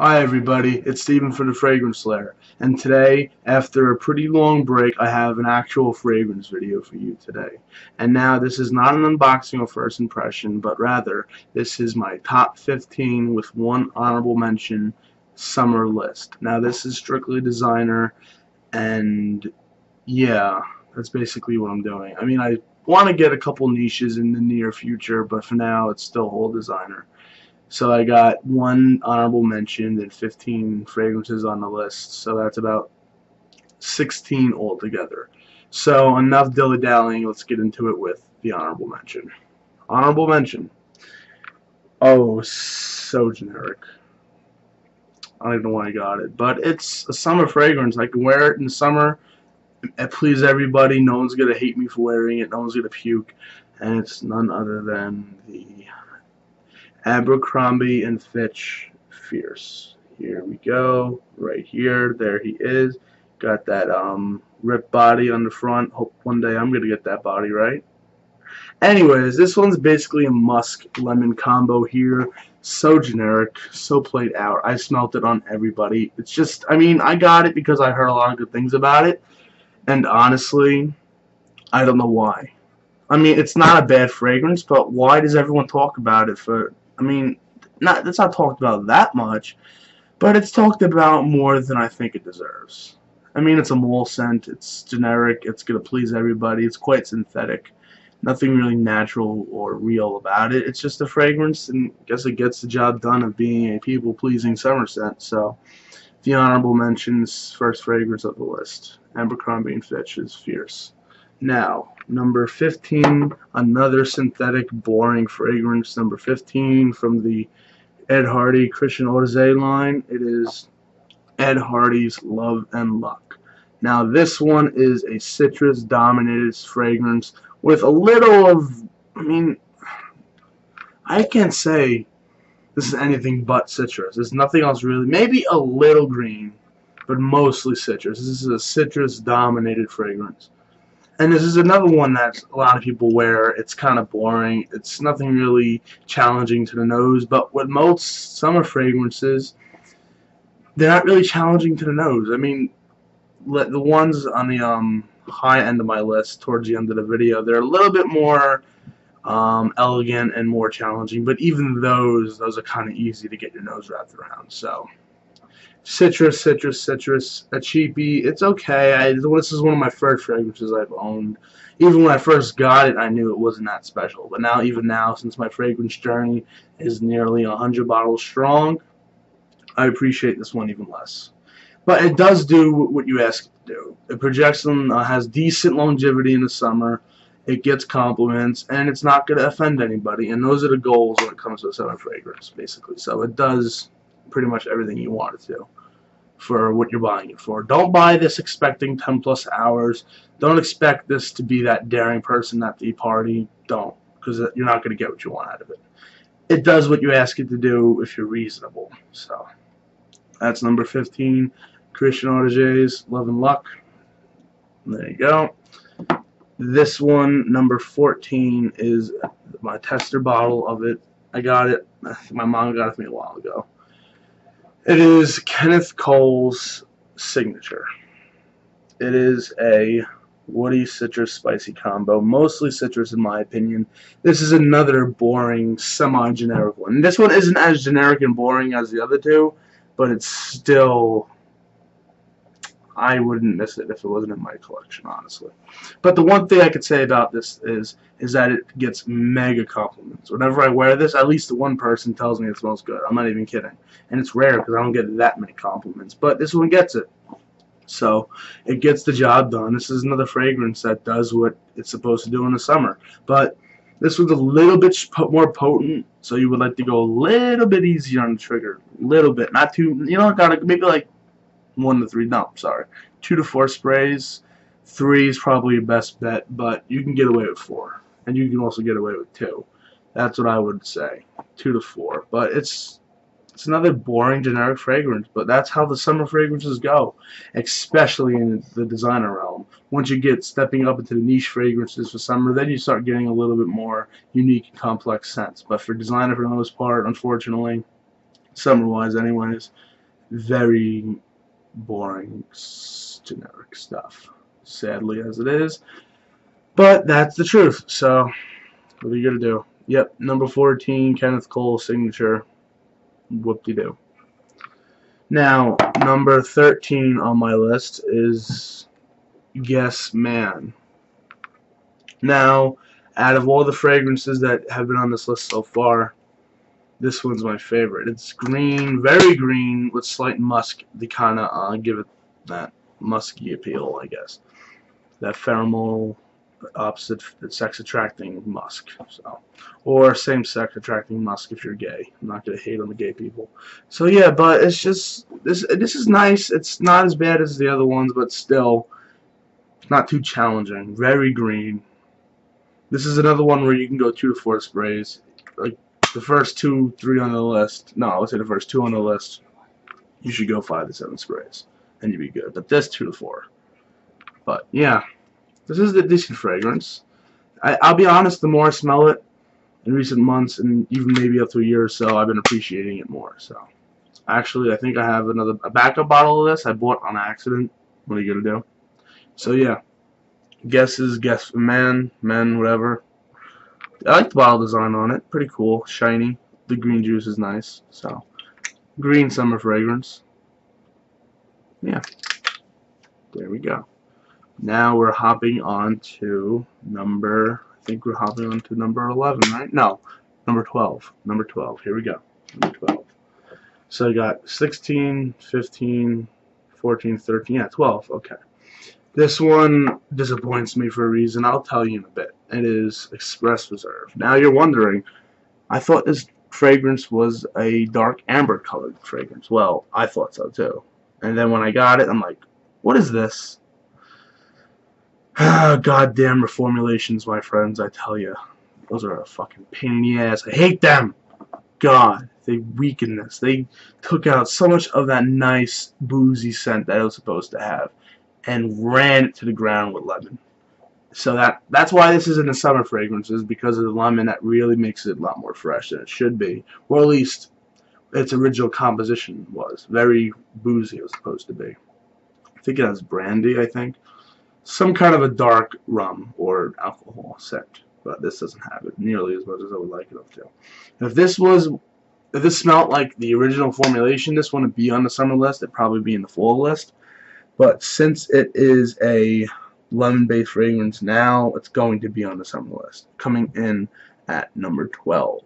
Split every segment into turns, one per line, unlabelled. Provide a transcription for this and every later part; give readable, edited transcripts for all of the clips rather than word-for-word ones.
Hi everybody, it's Steven from the Fragrance Lair, and today, after a pretty long break, I have an actual fragrance video for you today. And now, this is not an unboxing or first impression, but rather, this is my top 15 with one honorable mention summer list. Now, this is strictly designer, and yeah, that's basically what I'm doing. I mean, I want to get a couple niches in the near future, but for now, it's still whole designer. So I got one honorable mention and 15 fragrances on the list. So that's about 16 altogether. So enough dilly-dallying. Let's get into it with the honorable mention. Honorable mention. Oh, so generic. I don't even know why I got it. But it's a summer fragrance. I can wear it in the summer and please everybody. No one's going to hate me for wearing it. No one's going to puke. And it's none other than the Abercrombie and Fitch Fierce. Here we go, right here. There he is. Got that ripped body on the front. Hope one day I'm gonna get that body right. Anyways, this one's basically a musk lemon combo here. So generic, so played out. I smelt it on everybody. It's just, I mean, I got it because I heard a lot of good things about it, and honestly, I don't know why. I mean, it's not a bad fragrance, but why does everyone talk about it for? I mean, it's not talked about that much, but it's talked about more than I think it deserves. I mean, it's a mall scent. It's generic. It's gonna please everybody. It's quite synthetic. Nothing really natural or real about it. It's just a fragrance, and I guess it gets the job done of being a people-pleasing summer scent. So, the honorable mentions, first fragrance of the list, Abercrombie and Fitch is Fierce. Now, number 15, another synthetic, boring fragrance. Number 15 from the Ed Hardy Christian Audize line. It is Ed Hardy's Love and Luck. Now, this one is a citrus-dominated fragrance with a little of, I mean, I can't say this is anything but citrus. There's nothing else really. Maybe a little green, but mostly citrus. This is a citrus-dominated fragrance. And this is another one that a lot of people wear. It's kind of boring. It's nothing really challenging to the nose. But with most summer fragrances, they're not really challenging to the nose. I mean, the ones on the high end of my list towards the end of the video, they're a little bit more elegant and more challenging. But even those are kind of easy to get your nose wrapped around. So citrus, citrus, citrus, a cheapie. It's okay. This is one of my first fragrances I've owned. Even when I first got it, I knew it wasn't that special. But now, even now, since my fragrance journey is nearly 100 bottles strong, I appreciate this one even less. But it does do what you ask it to do. It projects and has decent longevity in the summer. It gets compliments, and it's not going to offend anybody. And those are the goals when it comes to a summer fragrance, basically. So it does pretty much everything you want it to for what you're buying it for. Don't buy this expecting 10 plus hours. Don't expect this to be that daring person at the party. Don't, because you're not going to get what you want out of it. It does what you ask it to do if you're reasonable. So that's number 15, Christian Audize's Love and Luck. There you go. This one, number 14, is my tester bottle of it. I got it. My mom got it for me a while ago. It is Kenneth Cole's Signature. It is a woody citrus spicy combo, mostly citrus in my opinion. This is another boring, semi-generic one. This one isn't as generic and boring as the other two, but it's still, I wouldn't miss it if it wasn't in my collection, honestly. But the one thing I could say about this is that it gets mega compliments. Whenever I wear this, at least one person tells me it smells good. I'm not even kidding. And it's rare because I don't get that many compliments. But this one gets it. So it gets the job done. This is another fragrance that does what it's supposed to do in the summer. But this one's a little bit more potent, so you would like to go a little bit easier on the trigger. A little bit. Not too, you know, gotta maybe like 1 to 3, no, sorry, 2 to 4 sprays. 3 is probably your best bet, but you can get away with 4, and you can also get away with 2. That's what I would say, 2 to 4. But it's another boring generic fragrance, but that's how the summer fragrances go, especially in the designer realm. Once you get stepping up into the niche fragrances for summer, then you start getting a little bit more unique and complex scents. But for designer, for the most part, unfortunately, summer-wise anyways. Very boring, generic stuff, sadly as it is. But that's the truth, so what are you gonna do? Yep, number 14, Kenneth Cole signature. Whoop-de-doo. Now, number 13 on my list is Guess Man. Now, out of all the fragrances that have been on this list so far, this one's my favorite. It's green, very green, with slight musk to kind of give it that musky appeal, I guess. That pheromone, opposite sex attracting musk. So, or same sex attracting musk if you're gay. I'm not gonna hate on the gay people. So yeah, but it's just this is nice. It's not as bad as the other ones, but still not too challenging. Very green. This is another one where you can go 2 to 4 sprays. Like the first 2, 3 on the list. No, I would say the first 2 on the list. You should go 5 to 7 sprays, and you'd be good. But this 2 to 4. But yeah, this is a decent fragrance. I'll be honest. The more I smell it in recent months, and even maybe up to a year or so, I've been appreciating it more. So actually, I think I have a backup bottle of this I bought on accident. What are you gonna do? So yeah. Guess man, whatever. I like the bottle design on it. Pretty cool, shiny. The green juice is nice. So, green summer fragrance. Yeah, there we go. Now we're hopping on to number. I think we're hopping on to number 11, right? No, number 12. Number 12. Here we go. Number 12. So I got 16, 15, 14, 13. Yeah, 12. Okay. This one disappoints me for a reason. I'll tell you in a bit. It is Express Reserve. Now you're wondering, I thought this fragrance was a dark amber colored fragrance. Well, I thought so too. And then when I got it, I'm like, what is this? Goddamn reformulations, my friends, I tell you. Those are a fucking pain in the ass. I hate them. God, they weaken this. They took out so much of that nice, boozy scent that it was supposed to have, and ran it to the ground with lemon. So that's why this isn't a summer fragrance, is because of the lemon that really makes it a lot more fresh than it should be. Or at least its original composition was. Very boozy it was supposed to be. I think it has brandy, I think. Some kind of a dark rum or alcohol scent. But this doesn't have it nearly as much as I would like it to. If this smelled like the original formulation, this wouldn't be on the summer list. It'd probably be in the fall list. But since it is a lemon-based fragrance, now it's going to be on the summer list. Coming in at number 12,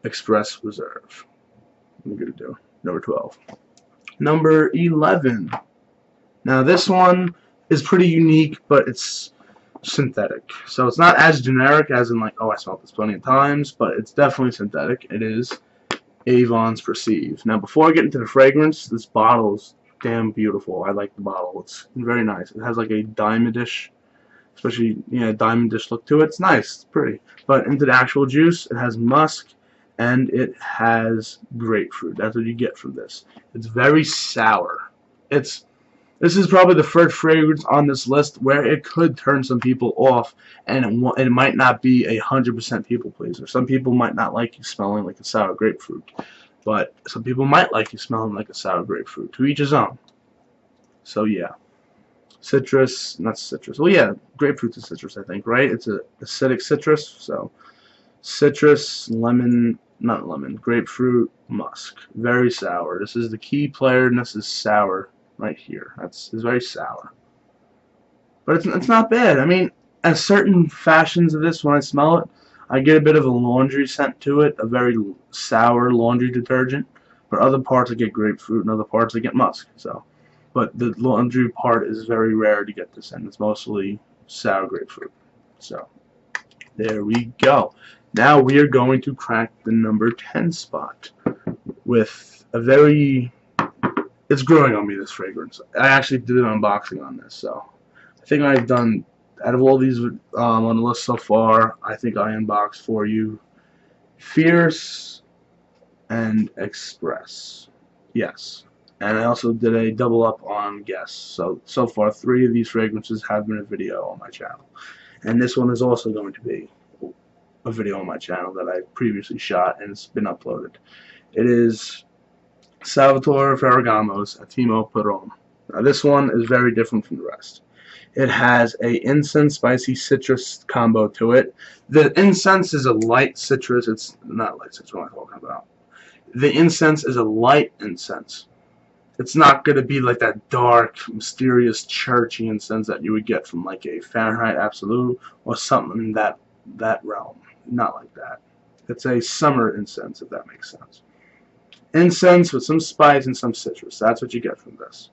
Express Reserve. What are we going to do? Number 12. Number 11. Now this one is pretty unique, but it's synthetic. So it's not as generic as in like, oh, I smelled this plenty of times, but it's definitely synthetic. It is Avon's Perceive. Now before I get into the fragrance, this bottle's damn beautiful. I like the bottle. It's very nice. It has like a diamondish, especially diamondish look to it. It's nice. It's pretty. But into the actual juice, it has musk and it has grapefruit. That's what you get from this. It's very sour. This is probably the first fragrance on this list where it could turn some people off, and it might not be 100% people pleaser. Some people might not like you smelling like a sour grapefruit. But some people might like you smelling like a sour grapefruit. To each his own. So yeah. Citrus, not citrus. Well yeah, grapefruit's a citrus, I think, right? It's a acidic citrus. So citrus, lemon, not lemon, grapefruit, musk. Very sour. This is the key player, and this is sour right here. It's very sour. But it's not bad. I mean, at certain fashions of this, when I smell it, I get a bit of a laundry scent to it, a very sour laundry detergent. But other parts I get grapefruit, and other parts I get musk. So, but the laundry part is very rare to get this in. It's mostly sour grapefruit. So, there we go. Now we are going to crack the number 10 spot with a very. It's growing on me, this fragrance. I actually did an unboxing on this, so I think I've done. Out of all these on the list so far, I think I unboxed for you Fierce and Express. Yes. And I also did a double up on Guess. So far, 3 of these fragrances have been a video on my channel. And this one is also going to be a video on my channel that I previously shot, and it's been uploaded. It is Salvatore Ferragamo's Attimo. Now this one is very different from the rest. It has a incense spicy citrus combo to it. The incense is a light citrus. It's not light citrus. What am I talking about? The incense is a light incense. It's not going to be like that dark, mysterious, churchy incense that you would get from like a Fahrenheit Absolute or something in that realm. Not like that. It's a summer incense, if that makes sense. Incense with some spice and some citrus. That's what you get from this.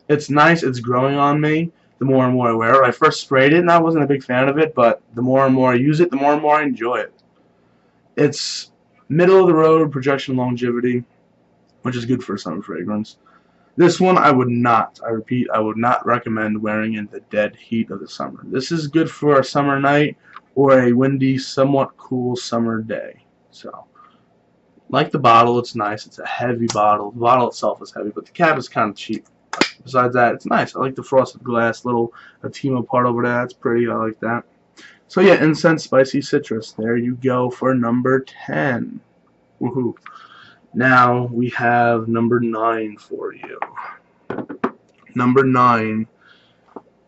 It's nice. It's growing on me the more and more I wear it. I first sprayed it and I wasn't a big fan of it, but the more and more I use it, the more and more I enjoy it. It's middle of the road projection longevity, which is good for a summer fragrance. This one I would not, I repeat, I would not recommend wearing in the dead heat of the summer. This is good for a summer night or a windy, somewhat cool summer day. So, like the bottle, it's nice. It's a heavy bottle. The bottle itself is heavy, but the cap is kind of cheap. Besides that, it's nice. I like the frosted glass little Attimo part over there. That's pretty. I like that. So yeah, incense, spicy citrus. There you go for number 10. Woohoo! Now we have number 9 for you. Number 9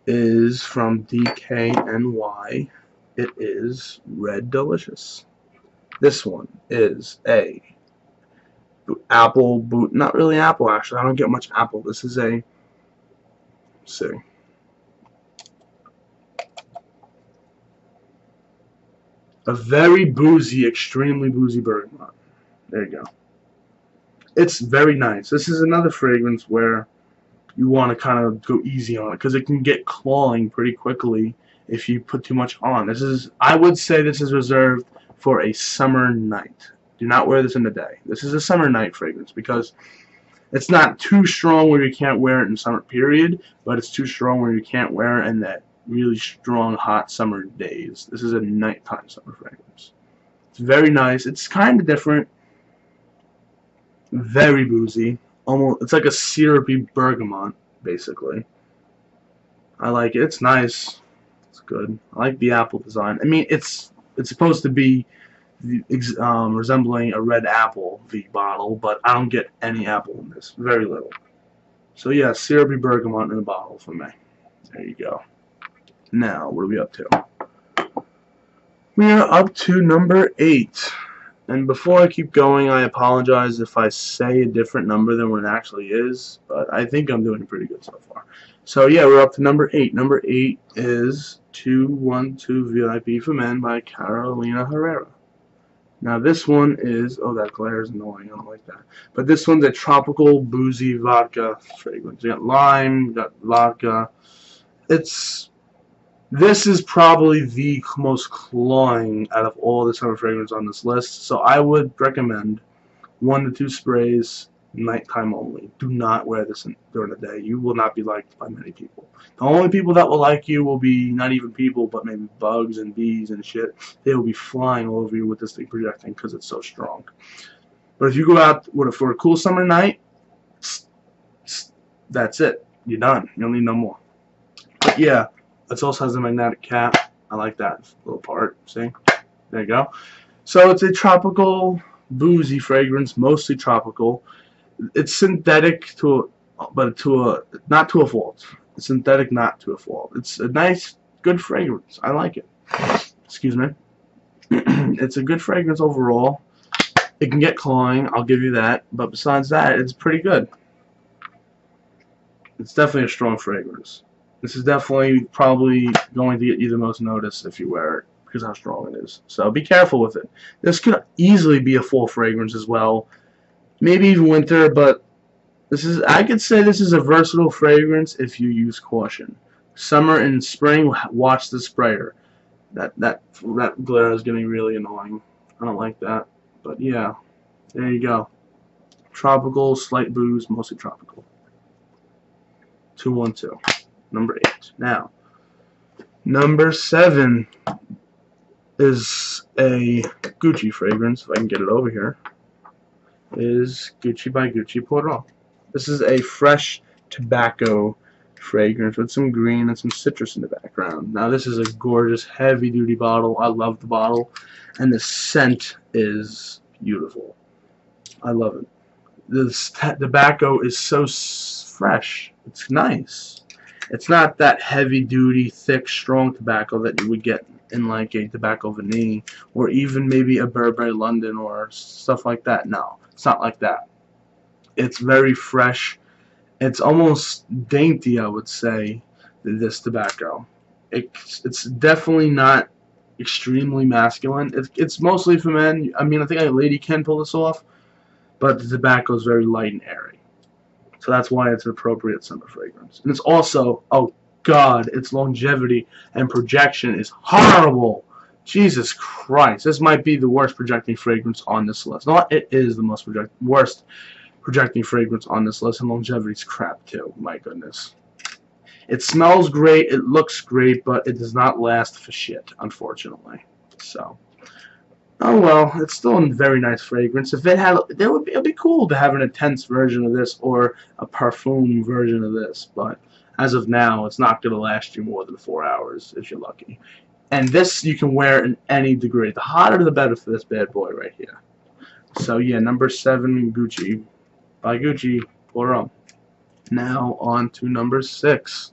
is from DKNY. It is Red Delicious. This one is a apple boot. Not really apple, actually. I don't get much apple. This is a, let's see. A very boozy, extremely boozy bergamot. There you go. It's very nice. This is another fragrance where you want to kind of go easy on it because it can get clawing pretty quickly if you put too much on. This is, I would say this is reserved for a summer night. Do not wear this in the day. This is a summer night fragrance because it's not too strong where you can't wear it in summer period, but it's too strong where you can't wear it in that really strong hot summer days. This is a nighttime summer fragrance. It's very nice. It's kind of different. Very boozy. Almost, it's like a syrupy bergamot, basically. I like it. It's nice. It's good. I like the apple design. I mean, it's supposed to be resembling a red apple, the bottle, but I don't get any apple in this. Very little. So yeah, syrupy bergamot in a bottle for me. There you go. Now, what are we up to? We are up to number 8. And before I keep going, I apologize if I say a different number than what it actually is, but I think I'm doing pretty good so far. So yeah, we're up to number 8. Number 8 is 212 VIP for Men by Carolina Herrera. Now this one is, oh, that glare is annoying, I don't like that. But this one's a tropical boozy vodka fragrance. You got lime, you got vodka. This is probably the most clawing out of all the summer fragrances on this list, so I would recommend 1 to 2 sprays, nighttime only. Do not wear this during the day. You will not be liked by many people. The only people that will like you will be not even people, but maybe bugs and bees and shit. They will be flying all over you with this thing projecting because it's so strong. But if you go out for a cool summer night, that's it. You're done. You don't need no more. But yeah. It also has a magnetic cap. I like that little part. See? There you go. So it's a tropical, boozy fragrance, mostly tropical. It's synthetic not to a fault. It's synthetic, not to a fault. It's a nice, good fragrance. I like it. Excuse me. It's a good fragrance overall. It can get clawing, I'll give you that. But besides that, it's pretty good. It's definitely a strong fragrance. This is definitely probably going to get you the most notice if you wear it because how strong it is. So be careful with it. This could easily be a fall fragrance as well. Maybe even winter, but I could say this is a versatile fragrance if you use caution. Summer and spring, watch the sprayer. That glare is getting really annoying. I don't like that. But yeah, there you go. Tropical, slight booze, mostly tropical. 212. Number 8. Now, number 7 is a Gucci fragrance. If I can get it over here, is Gucci by Gucci Porto. This is a fresh tobacco fragrance with some green and some citrus in the background. Now, this is a gorgeous, heavy-duty bottle. I love the bottle, and the scent is beautiful. I love it. The tobacco is so fresh. It's nice. It's not that heavy duty, thick, strong tobacco that you would get in like a tobacco vanille or even maybe a Burberry London or stuff like that. No, it's not like that. It's very fresh. It's almost dainty, I would say, this tobacco. It's definitely not extremely masculine. It's mostly for men. I mean, I think a lady can pull this off, but the tobacco is very light and airy. So that's why it's an appropriate summer fragrance. And it's also, oh God, its longevity and projection is horrible. Jesus Christ, this might be the worst projecting fragrance on this list. No, it is the worst projecting fragrance on this list, and longevity's crap too. My goodness. It smells great, it looks great, but it does not last for shit, unfortunately. So, oh well, it's still a very nice fragrance. If it had, it'd be cool to have an intense version of this or a parfum version of this. But as of now, it's not going to last you more than 4 hours if you're lucky. And this you can wear in any degree. The hotter the better for this bad boy right here. So yeah, number 7, Gucci by Gucci Poirot. Now on to number 6.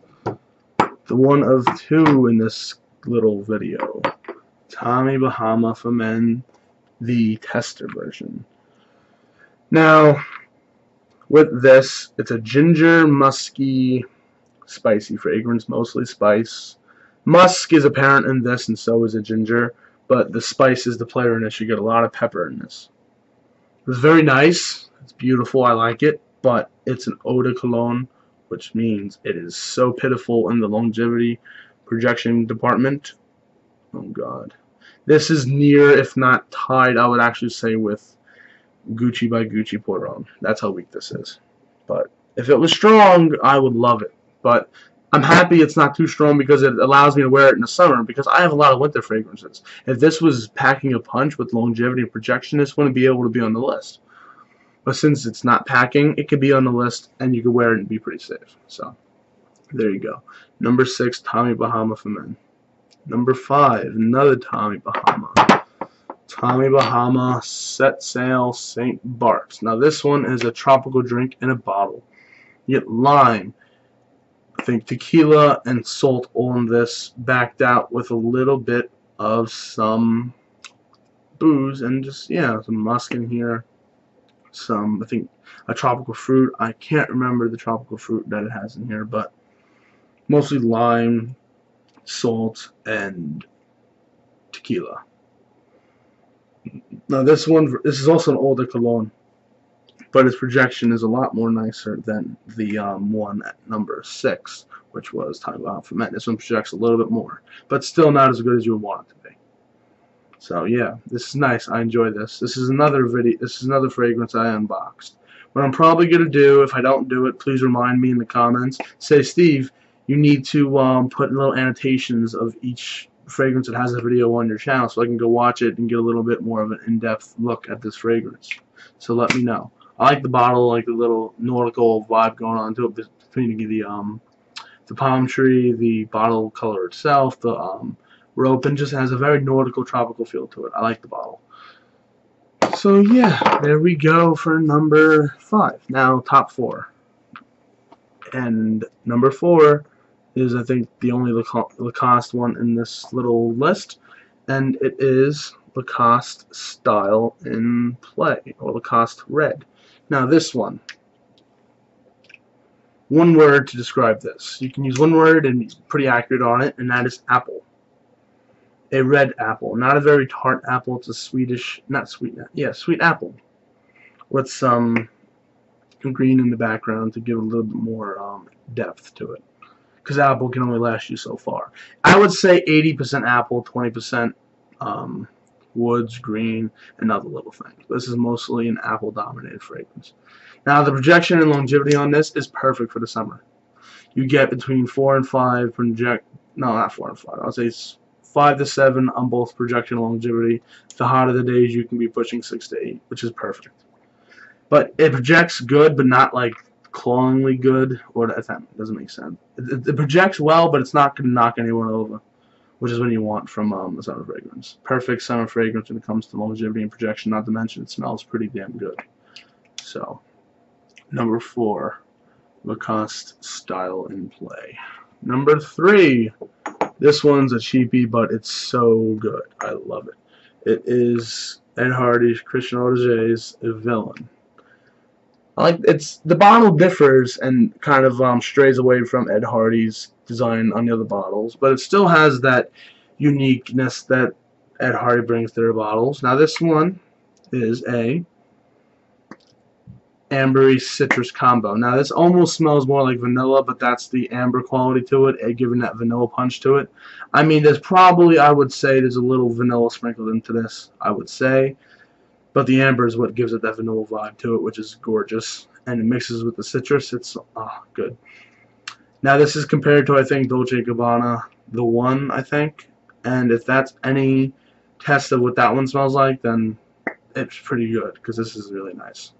The one of 2 in this little video. Tommy Bahama for men, the tester version. Now, with this, it's a ginger, musky, spicy fragrance, mostly spice. Musk is apparent in this, and so is a ginger, but the spice is the player in this. You get a lot of pepper in this. It's very nice. It's beautiful. I like it, but it's an eau de cologne, which means it is so pitiful in the longevity projection department. Oh God. This is near, if not tied, I would actually say, with Gucci by Gucci Poirot. That's how weak this is. But if it was strong, I would love it. But I'm happy it's not too strong because it allows me to wear it in the summer, because I have a lot of winter fragrances. If this was packing a punch with longevity and projection, this wouldn't be able to be on the list. But since it's not packing, it could be on the list, and you could wear it and be pretty safe. So, there you go. Number 6, Tommy Bahama for men. Number 5, another Tommy Bahama. Tommy Bahama Set Sail St.Barts. Now this one is a tropical drink in a bottle. You get lime, I think tequila, and salt all in this, backed out with a little bit of some booze and just, yeah, some musk in here. Some, I think, a tropical fruit. I can't remember the tropical fruit that it has in here, but mostly lime, salt, and tequila. Now this is also an older cologne, but its projection is a lot more nicer than the one at number 6, which was Tommy Bahama for men. This one projects a little bit more, but still not as good as you would want it to be. So yeah, this is nice. I enjoy this. This is another fragrance I unboxed. What I'm probably gonna do, if I don't do it, please remind me in the comments. Say, Steve, you need to put little annotations of each fragrance that has a video on your channel, so I can go watch it and get a little bit more of an in-depth look at this fragrance. So let me know. I like the bottle, like the little nautical vibe going on to it between the palm tree, the bottle color itself, the rope, and just has a very nautical, tropical feel to it. I like the bottle. So yeah, there we go for number 5. Now top 4. And number 4 is, I think, the only Lacoste one in this little list, and it is Lacoste Style in Play, or Lacoste Red. Now this one word to describe this. You can use one word and it's pretty accurate on it, and that is apple. A red apple, not a very tart apple. It's a sweet apple with some green in the background to give a little bit more depth to it. Because apple can only last you so far. I would say 80% apple, 20% woods, green, and other little things. This is mostly an apple-dominated fragrance. Now, the projection and longevity on this is perfect for the summer. You get between 4 and 5 no, not 4 and 5. I would say 5 to 7 on both projection and longevity. The hotter the days, you can be pushing 6 to 8, which is perfect. But it projects good, but not like clawingly good, or that doesn't make sense. It projects well, but it's not going to knock anyone over, which is what you want from a summer fragrance. Perfect summer fragrance when it comes to longevity and projection, not to mention it smells pretty damn good. So, number 4, Lacoste style in play. Number 3, this one's a cheapie, but it's so good. I love it. It is Ed Hardy's Christian Audiger's Villain. The bottle differs and kind of strays away from Ed Hardy's design on the other bottles, but it still has that uniqueness that Ed Hardy brings to their bottles. Now this one is a ambery citrus combo. Now this almost smells more like vanilla, but that's the amber quality to it, giving that vanilla punch to it. I mean, there's probably, I would say, there's a little vanilla sprinkled into this, I would say. But the amber is what gives it that vanilla vibe to it, which is gorgeous. And it mixes with the citrus. It's good. Now this is compared to, I think, Dolce & Gabbana, the one, I think. And if that's any test of what that one smells like, then it's pretty good, because this is really nice.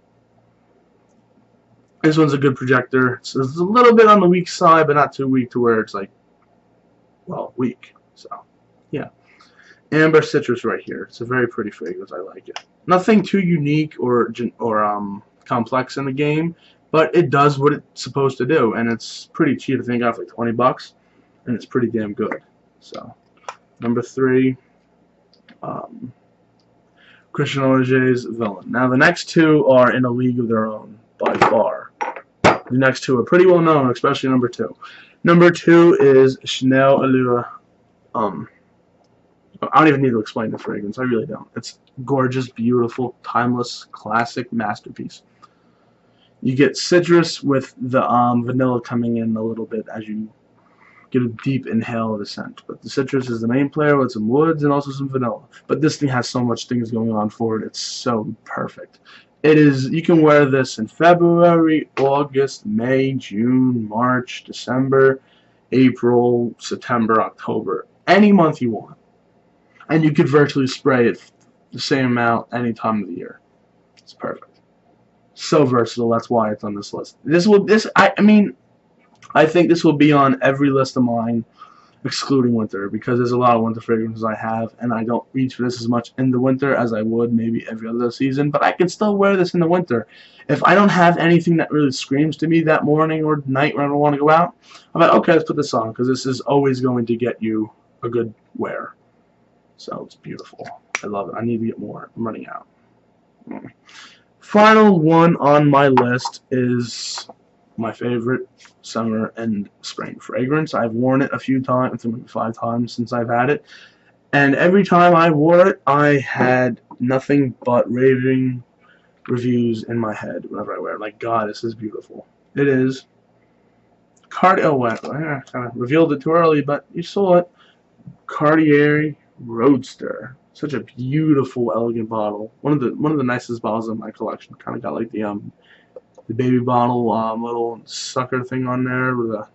This one's a good projector. It's a little bit on the weak side, but not too weak to where it's like, well, weak. So, yeah. Amber citrus right here. It's a very pretty fragrance. I like it. Nothing too unique or complex in the game, but it does what it's supposed to do, and it's pretty cheap. I think I got like 20 bucks, and it's pretty damn good. So, number 3, Christian Audiger's Villain. Now the next 2 are in a league of their own by far. The next 2 are pretty well known, especially number 2. Number 2 is Chanel Allure. I don't even need to explain the fragrance. I really don't. It's gorgeous, beautiful, timeless, classic masterpiece. You get citrus with the vanilla coming in a little bit as you get a deep inhale of the scent. But the citrus is the main player with some woods and also some vanilla. But this thing has so much things going on for it. It's so perfect. It is. You can wear this in February, August, May, June, March, December, April, September, October. Any month you want. And you could virtually spray it the same amount any time of the year. It's perfect. So versatile. That's why it's on this list. I think this will be on every list of mine, excluding winter, because there's a lot of winter fragrances I have, and I don't reach for this as much in the winter as I would maybe every other season. But I can still wear this in the winter. If I don't have anything that really screams to me that morning or night when I don't want to go out, I'm like, okay, let's put this on, because this is always going to get you a good wear. So it's beautiful. I love it. I need to get more. I'm running out. Final one on my list is my favorite summer and spring fragrance. I've worn it a few times, maybe 5 times since I've had it. And every time I wore it, I had nothing but raving reviews in my head whenever I wear it. Like, God, this is beautiful. It is Cartier. Oh, I kind of revealed it too early, but you saw it. Cartier Roadster. Such a beautiful, elegant bottle. One of the nicest bottles in my collection. Kind of got like the baby bottle little sucker thing on there with a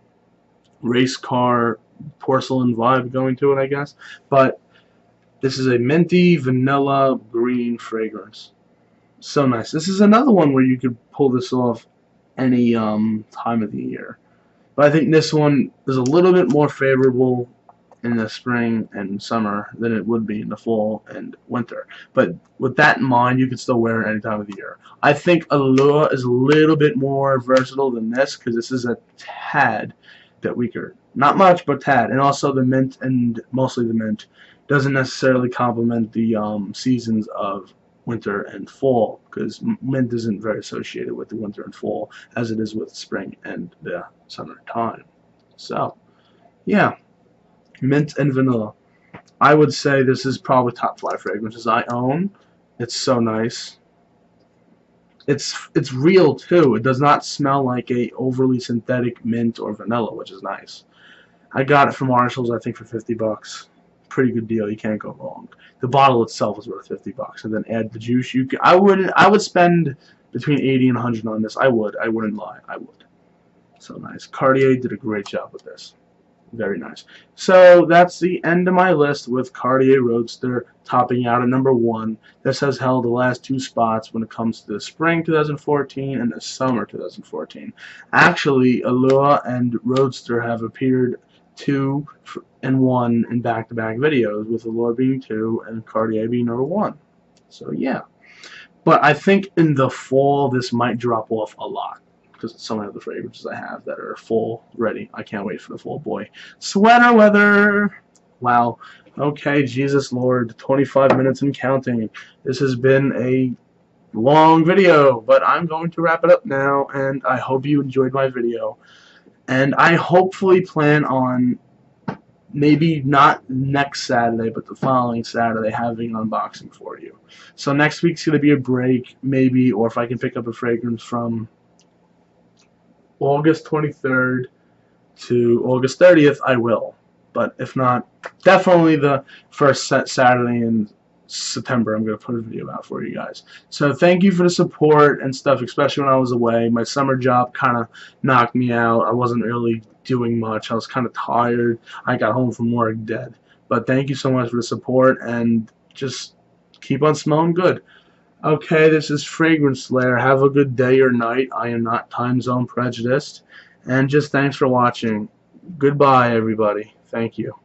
race car porcelain vibe going to it, I guess. But this is a minty vanilla green fragrance. So nice. This is another one where you could pull this off any time of the year. But I think this one is a little bit more favorable in the spring and summer than it would be in the fall and winter. But with that in mind, you can still wear it any time of the year. I think Allure is a little bit more versatile than this, because this is a tad bit weaker. Not much, but tad. And also the mint, and mostly the mint, doesn't necessarily complement the seasons of winter and fall, because mint isn't very associated with the winter and fall as it is with spring and the summertime. So, yeah. Mint and vanilla. I would say this is probably top 5 fragrances I own. It's so nice. It's real too. It does not smell like a overly synthetic mint or vanilla, which is nice. I got it from Marshalls, I think, for 50 bucks. Pretty good deal. You can't go wrong. The bottle itself is worth 50 bucks, and then add the juice. I would spend between 80 and 100 on this. I wouldn't lie. I would. So nice. Cartier did a great job with this. Very nice. So that's the end of my list, with Cartier Roadster topping out at number 1. This has held the last 2 spots when it comes to the spring 2014 and the summer 2014. Actually, Allure and Roadster have appeared 2 and 1 in back-to-back videos, with Allure being 2 and Cartier being number 1. So yeah. But I think in the fall this might drop off a lot because some of the fragrances I have that are fall ready. I can't wait for the fall boy. Sweater weather. Wow. Okay, Jesus Lord. 25 minutes and counting. This has been a long video, but I'm going to wrap it up now, and I hope you enjoyed my video. And I hopefully plan on maybe not next Saturday, but the following Saturday having an unboxing for you. So next week's going to be a break, maybe, or if I can pick up a fragrance from August 23rd to August 30th, I will. But if not, definitely the first Saturday in September, I'm going to put a video out for you guys. So thank you for the support and stuff, especially when I was away. My summer job kind of knocked me out. I wasn't really doing much. I was kind of tired. I got home from work dead. But thank you so much for the support, and just keep on smelling good. Okay, this is Fragrance Lair. Have a good day or night. I am not time zone prejudiced. And just thanks for watching. Goodbye, everybody. Thank you.